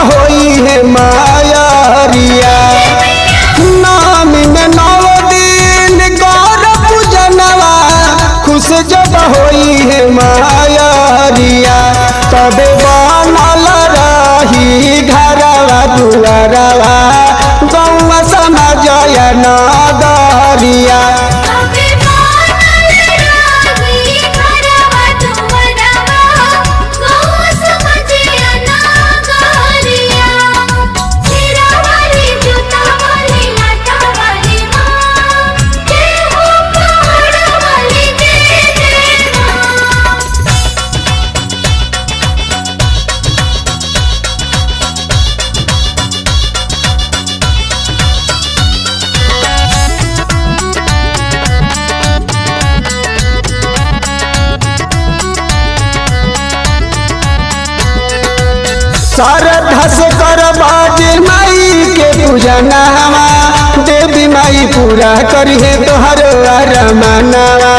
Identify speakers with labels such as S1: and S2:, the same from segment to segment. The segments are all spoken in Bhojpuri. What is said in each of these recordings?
S1: होई है मायारिया। नामी में 9 दिन गौर पूजनवा खुश जब होई है मायारिया। तबे बनल रही घरवा दुआरवा गौवा समाजया नगरिया। श्रद्धा से कर बाजे माई के पूजनवा देवी माई पूरा करिए तोहर अरमानवा।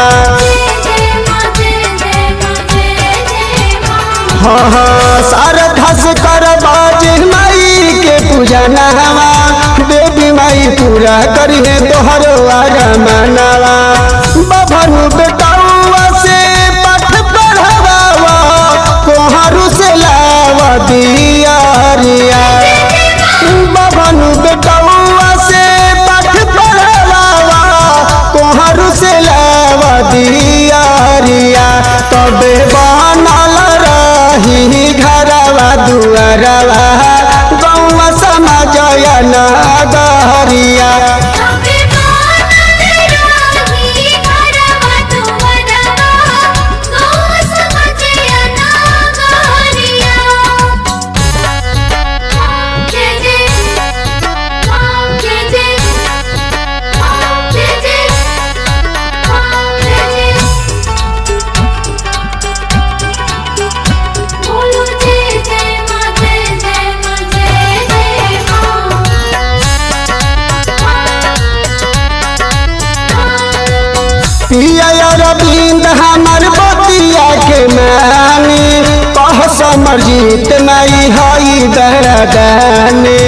S1: हाँ श्रद्धा से कर बाजे माई के पूजनवा देवी माई पूरा करिए तोहर अरमानवा। बभनु बेटौआ से पाठ पढ़ावा कोहरू से लावा दियारिया। बभनु बेटौआ से पाठ पढ़ावा कोहरू से लावा दियारिया। तबे बनल रही घरवा दुआरवा गौवा समाजया नगरिया। पिया अरविंद हमर बतिया के मानी कह समरजीत माई हई दरदानी।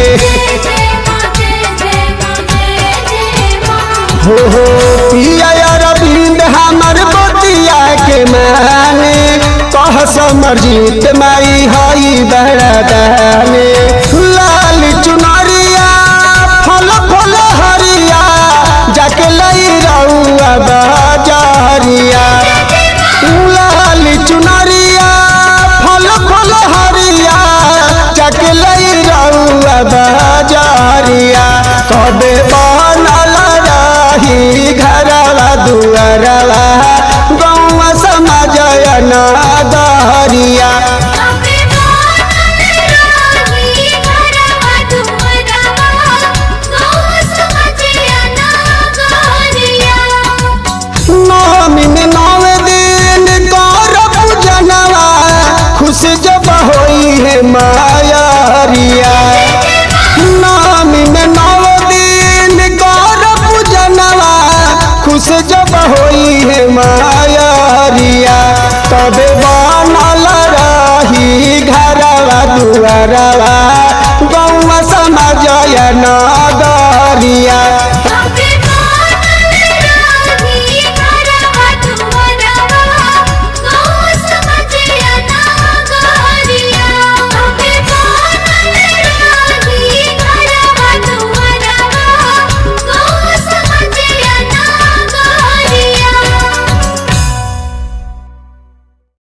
S1: हो पिया अरविंद हमर बतिया के मानी कह समरजीत माई हई दरदानी। लाल चुनरिया फल फल हरिया जाके लई रउआ बाजारिया। लाल चुनरिया फल फल हरिया जाके लई रउआ बाजारिया। तबे बनल रही घरवा दुआरवा गौवा समाजया नगरिया। नामी में 9 दिन गौर पूजनवा खुश जब होई है मायारिया। नामी में 9 दिन गौर पूजनवा खुश जब होई है मायारिया। तबे बनल रही घरवा दुआरवा गौवा समाजया नगरिया।